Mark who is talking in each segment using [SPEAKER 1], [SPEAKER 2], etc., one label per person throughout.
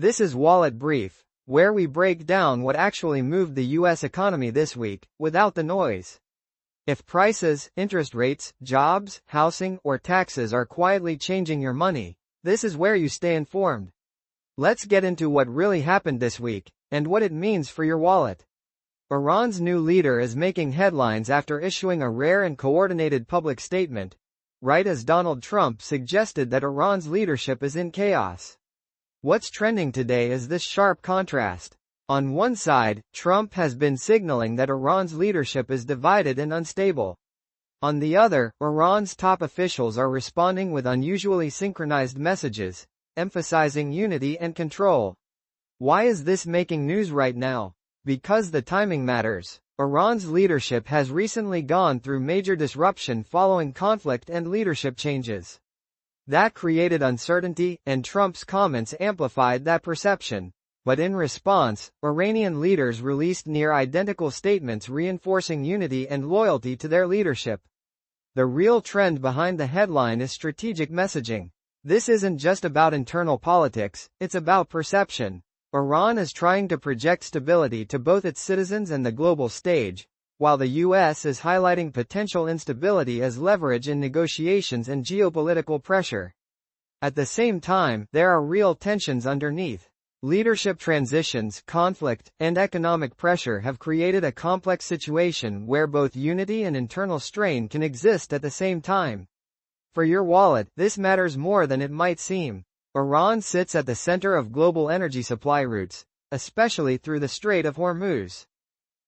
[SPEAKER 1] This is Wallet Brief, where we break down what actually moved the US economy this week, without the noise. If prices, interest rates, jobs, housing, or taxes are quietly changing your money, this is where you stay informed. Let's get into what really happened this week, and what it means for your wallet. Iran's new leader is making headlines after issuing a rare and coordinated public statement, right as Donald Trump suggested that Iran's leadership is in chaos. What's trending today is this sharp contrast. On one side, Trump has been signaling that Iran's leadership is divided and unstable. On the other, Iran's top officials are responding with unusually synchronized messages, emphasizing unity and control. Why is this making news right now? Because the timing matters. Iran's leadership has recently gone through major disruption following conflict and leadership changes. That created uncertainty, and Trump's comments amplified that perception. But in response, Iranian leaders released near-identical statements reinforcing unity and loyalty to their leadership. The real trend behind the headline is strategic messaging. This isn't just about internal politics, it's about perception. Iran is trying to project stability to both its citizens and the global stage, while the US is highlighting potential instability as leverage in negotiations and geopolitical pressure. At the same time, there are real tensions underneath. Leadership transitions, conflict, and economic pressure have created a complex situation where both unity and internal strain can exist at the same time. For your wallet, this matters more than it might seem. Iran sits at the center of global energy supply routes, especially through the Strait of Hormuz.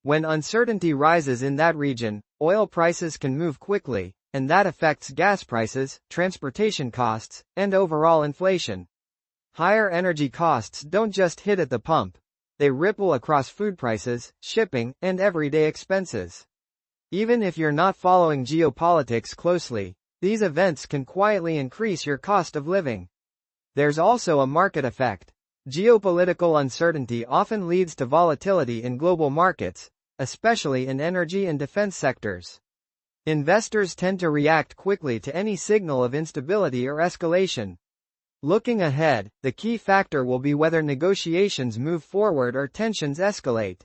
[SPEAKER 1] When uncertainty rises in that region, oil prices can move quickly, and that affects gas prices, transportation costs, and overall inflation. Higher energy costs don't just hit at the pump. They ripple across food prices, shipping, and everyday expenses. Even if you're not following geopolitics closely, these events can quietly increase your cost of living. There's also a market effect. Geopolitical uncertainty often leads to volatility in global markets, especially in energy and defense sectors. Investors tend to react quickly to any signal of instability or escalation. Looking ahead, the key factor will be whether negotiations move forward or tensions escalate.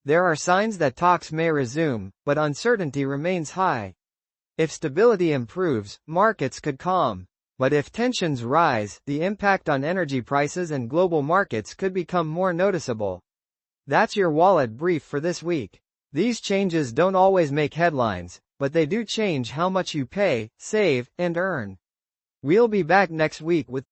[SPEAKER 1] There are signs that talks may resume, but uncertainty remains high. If stability improves, markets could calm. But if tensions rise, the impact on energy prices and global markets could become more noticeable. That's your wallet brief for this week. These changes don't always make headlines, but they do change how much you pay, save, and earn. We'll be back next week with